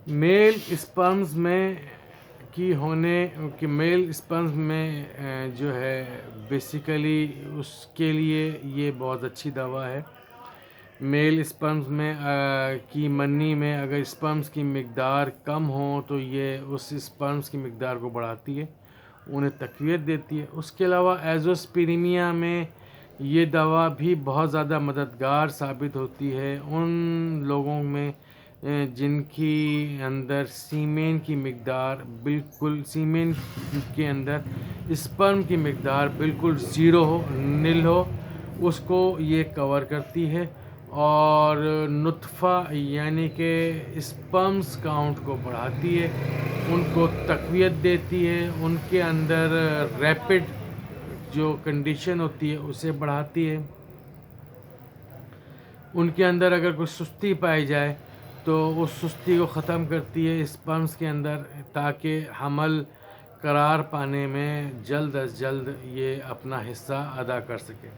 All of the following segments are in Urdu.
میل اسپرمز میں میل اسپرمز میں جو ہے بیسیکلی اس کے لیے یہ بہت اچھی دوا ہے۔ میل اسپرمز میں کی منی میں اگر اسپرمز کی مقدار کم ہو تو یہ اس اسپرمز کی مقدار کو بڑھاتی ہے، انہیں تقویت دیتی ہے۔ اس کے علاوہ ایزوسپرمیا میں یہ دوا بھی بہت زیادہ مددگار ثابت ہوتی ہے ان لوگوں میں جن کی اندر سیمین کی مقدار بالکل، سیمین کے اندر اسپرم کی مقدار بالکل زیرو ہو، نل ہو، اس کو یہ کور کرتی ہے اور نطفہ یعنی کہ اسپرمز کاؤنٹ کو بڑھاتی ہے، ان کو تقویت دیتی ہے، ان کے اندر ریپڈ جو کنڈیشن ہوتی ہے اسے بڑھاتی ہے۔ ان کے اندر اگر کوئی سستی پائی جائے تو اس سستی کو ختم کرتی ہے اسپرمز کے اندر، تاکہ حمل قرار پانے میں جلد از جلد یہ اپنا حصہ ادا کر سکے۔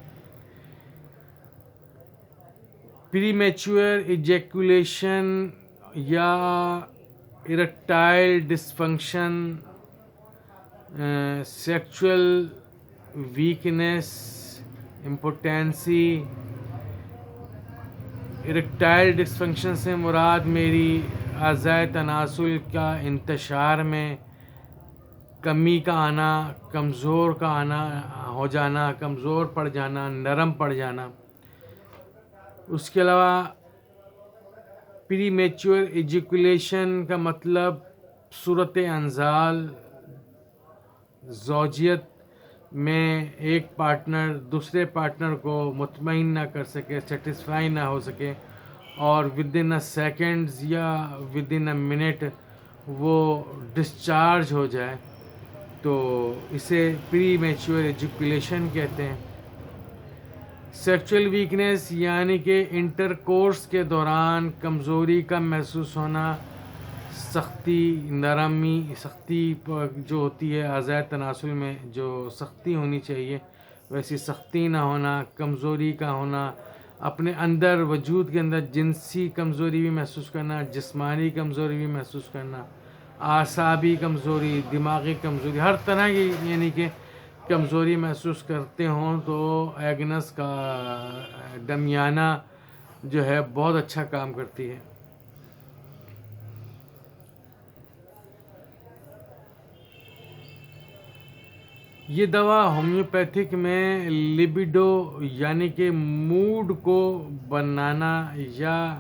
پری میچور ایجیکولیشن یا اریکٹائل ڈسفنکشن، سیکچول ویکنس، امپوٹینسی۔ اریکٹائل ڈسفنکشن سے مراد میری اعضائے تناسل کا انتشار میں کمی کا آنا، کمزور کا آنا ہو جانا، کمزور پڑ جانا، نرم پڑ جانا۔ اس کے علاوہ پری میچور ایجیکولیشن کا مطلب صورت انزال زوجیت میں ایک پارٹنر دوسرے پارٹنر کو مطمئن نہ کر سکے، سیٹسفائی نہ ہو سکے، اور ودن اے سیکنڈز یا ودن اے منٹ وہ ڈسچارج ہو جائے، تو اسے پری میچور ایجیکولیشن کہتے ہیں۔ سیکچول ویکنس یعنی کہ انٹر کورس کے دوران کمزوری کا محسوس ہونا، سختی جو ہوتی ہے اعضائے تناسل میں، جو سختی ہونی چاہیے ویسی سختی نہ ہونا، کمزوری کا ہونا، اپنے اندر وجود کے اندر جنسی کمزوری بھی محسوس کرنا، جسمانی کمزوری بھی محسوس کرنا، اعصابی کمزوری، دماغی کمزوری، ہر طرح کی یعنی کہ کمزوری محسوس کرتے ہوں تو ایگنس کا دمیانہ جو ہے بہت اچھا کام کرتی ہے۔ یہ دوا ہومیوپیتھک میں لیبیڈو یعنی کہ موڈ کو بنانا یا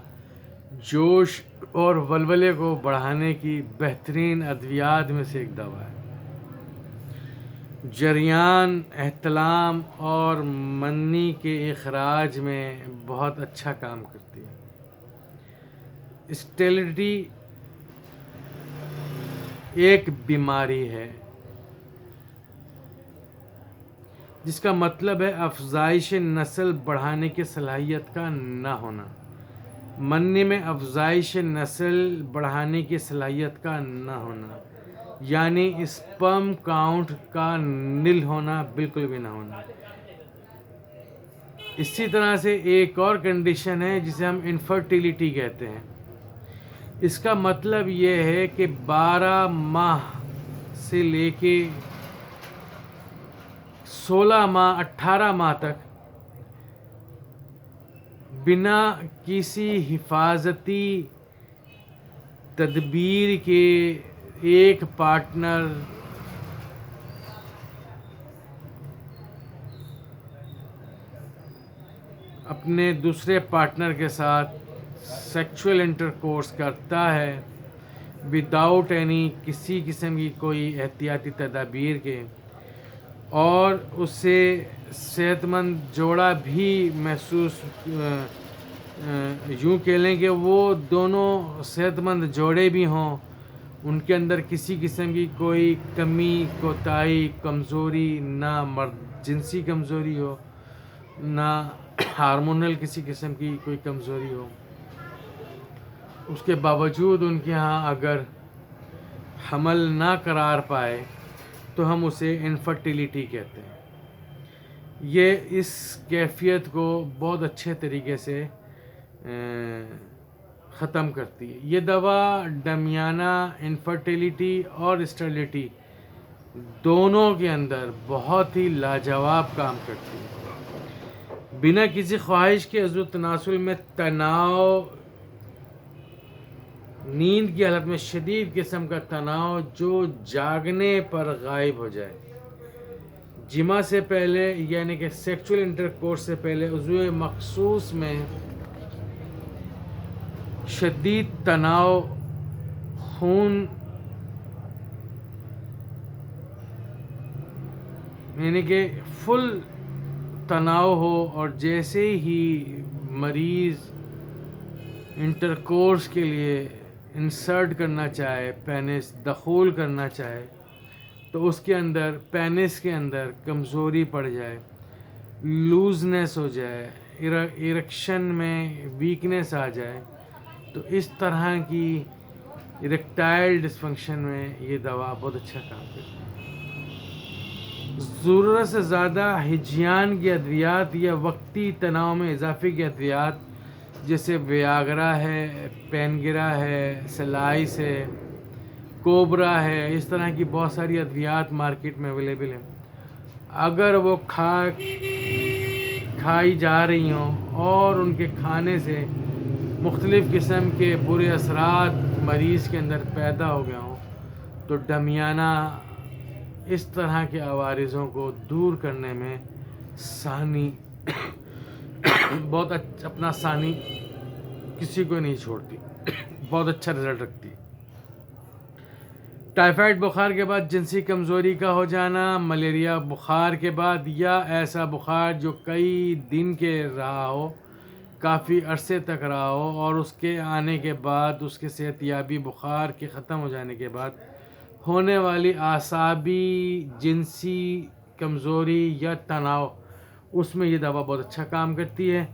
جوش اور ولولے کو بڑھانے کی بہترین ادویات میں سے ایک دوا ہے۔ جریان، احتلام اور منی کے اخراج میں بہت اچھا کام کرتی ہے۔ اسٹیرلٹی ایک بیماری ہے جس کا مطلب ہے افزائش نسل بڑھانے کی صلاحیت کا نہ ہونا۔ منی میں افزائش نسل بڑھانے کی صلاحیت کا نہ ہونا یعنی اسپرم کاؤنٹ کا نل ہونا، بالکل بھی نہ ہونا۔ اسی طرح سے ایک اور کنڈیشن ہے جسے ہم انفرٹیلیٹی کہتے ہیں۔ اس کا مطلب یہ ہے کہ 12 ماہ سے لے کے 16 ماہ 18 ماہ تک بنا کسی حفاظتی تدبیر کے ایک پارٹنر اپنے دوسرے پارٹنر کے ساتھ سیکچول انٹرکورس کرتا ہے وداؤٹ کسی قسم کی کوئی احتیاطی تدابیر کے، اور اسے صحت مند جوڑا بھی محسوس یوں کہہ لیں کہ وہ دونوں صحت مند جوڑے بھی ہوں، ان کے اندر کسی قسم کی کوئی کمی کوتاہی کمزوری، نہ جنسی کمزوری ہو، نہ ہارمونل کسی قسم کی کوئی کمزوری ہو، اس کے باوجود ان کے ہاں اگر حمل نہ قرار پائے تو ہم اسے انفرٹیلیٹی کہتے ہیں۔ یہ اس کیفیت کو بہت اچھے طریقے سے ختم کرتی ہے۔ یہ دوا ڈمیانہ، انفرٹیلیٹی اور اسٹرلٹی دونوں کے اندر بہت ہی لاجواب کام کرتی ہے۔ بنا کسی خواہش کے عضو تناسل میں تناؤ، نیند کی حالت میں شدید قسم کا تناؤ جو جاگنے پر غائب ہو جائے، جماع سے پہلے یعنی کہ سیکچول انٹرکورس سے پہلے عضو مخصوص میں شدید تناؤ، خون یعنی کہ فل تناؤ ہو، اور جیسے ہی مریض انٹرکورس کے لیے انسرٹ کرنا چاہے، پینس دخول کرنا چاہے، تو اس کے اندر پینس کے اندر کمزوری پڑ جائے، لوزنس ہو جائے، ایرکشن میں ویکنس آ جائے، تو اس طرح کی اریکٹائل ڈسفنکشن میں یہ دوا بہت اچھا کام کرتی ہے۔ ضرورت سے زیادہ ہجیان کی ادویات یا وقتی تناؤ میں اضافے کی ادویات جیسے ویاگرا ہے، پینگرا ہے، سلائس ہے، کوبرا ہے، اس طرح کی بہت ساری ادویات مارکیٹ میں اویلیبل ہیں۔ اگر وہ کھائی جا رہی ہوں اور ان کے کھانے سے مختلف قسم کے برے اثرات مریض کے اندر پیدا ہو گئے ہوں، تو ڈمیانہ اس طرح کے عوارضوں کو دور کرنے میں ثانی بہت اپنا ثانی کسی کو نہیں چھوڑتی، بہت اچھا رزلٹ رکھتی ہے۔ ٹائیفائڈ بخار کے بعد جنسی کمزوری کا ہو جانا، ملیریا بخار کے بعد یا ایسا بخار جو کئی دن کے رہا ہو، کافی عرصے تک رہا ہو، اور اس کے آنے کے بعد اس کے صحت یابی بخار کے ختم ہو جانے کے بعد ہونے والی اعصابی جنسی کمزوری یا تناؤ، اس میں یہ دوا بہت اچھا کام کرتی ہے۔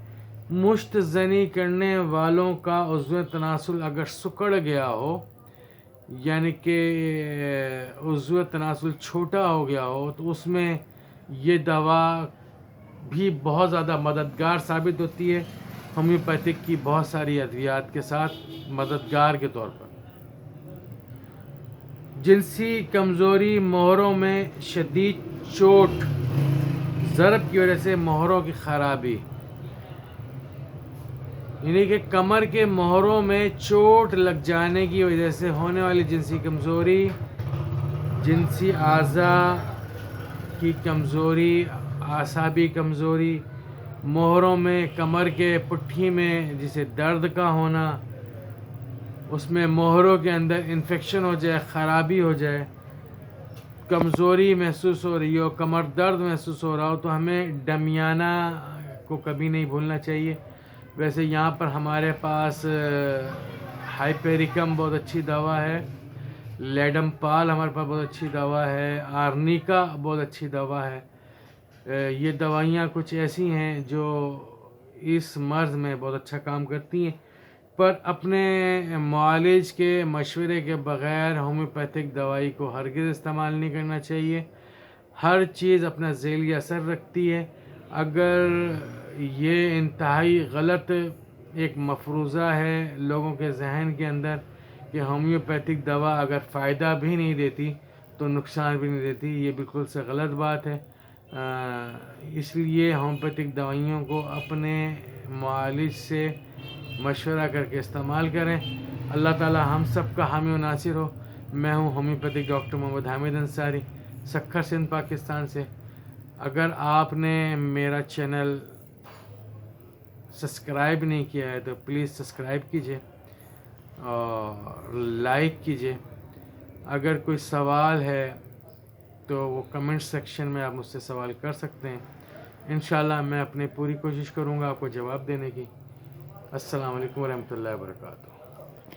مشت زنی کرنے والوں کا عضو تناسل اگر سکڑ گیا ہو، یعنی کہ عضو تناسل چھوٹا ہو گیا ہو، تو اس میں یہ دوا بھی بہت زیادہ مددگار ثابت ہوتی ہے، ہومیوپیتھک کی بہت ساری ادویات کے ساتھ مددگار کے طور پر۔ جنسی کمزوری، مہروں میں شدید چوٹ، ضرب کی وجہ سے مہروں کی خرابی، یعنی کہ کمر کے مہروں میں چوٹ لگ جانے کی وجہ سے ہونے والی جنسی کمزوری، جنسی اعضاء کی کمزوری، اعصابی کمزوری، مہروں میں کمر کے پٹھی میں جسے درد کا ہونا، اس میں مہروں کے اندر انفیکشن ہو جائے، خرابی ہو جائے، کمزوری محسوس ہو رہی ہو، کمر درد محسوس ہو رہا ہو، تو ہمیں ڈمیانہ کو کبھی نہیں بھولنا چاہیے۔ ویسے یہاں پر ہمارے پاس ہائپیریکم بہت اچھی دوا ہے، لیڈم پال ہمارے پاس بہت اچھی دوا ہے، آرنیکا بہت اچھی دوا ہے۔ یہ دوائیاں کچھ ایسی ہیں جو اس مرض میں بہت اچھا کام کرتی ہیں، پر اپنے معالج کے مشورے کے بغیر ہومیوپیتھک دوائی کو ہرگز استعمال نہیں کرنا چاہیے۔ ہر چیز اپنا ذیلی اثر رکھتی ہے۔ اگر یہ انتہائی غلط ایک مفروضہ ہے لوگوں کے ذہن کے اندر کہ ہومیوپیتھک دوا اگر فائدہ بھی نہیں دیتی تو نقصان بھی نہیں دیتی، یہ بالکل سے غلط بات ہے۔ اس لیے ہومیوپیتھک دوائیوں کو اپنے معالج سے مشورہ کر کے استعمال کریں۔ اللہ تعالی ہم سب کا حامی و ناصر ہو۔ میں ہوں ہومیوپیتھک ڈاکٹر محمد حامد انصاری، سکھر سندھ، پاکستان سے۔ اگر آپ نے میرا چینل سبسکرائب نہیں کیا ہے تو پلیز سبسکرائب کیجئے اور لائک کیجئے۔ اگر کوئی سوال ہے تو وہ کمنٹ سیکشن میں آپ مجھ سے سوال کر سکتے ہیں، انشاءاللہ میں اپنی پوری کوشش کروں گا آپ کو جواب دینے کی۔ السلام علیکم ورحمۃ اللہ وبرکاتہ۔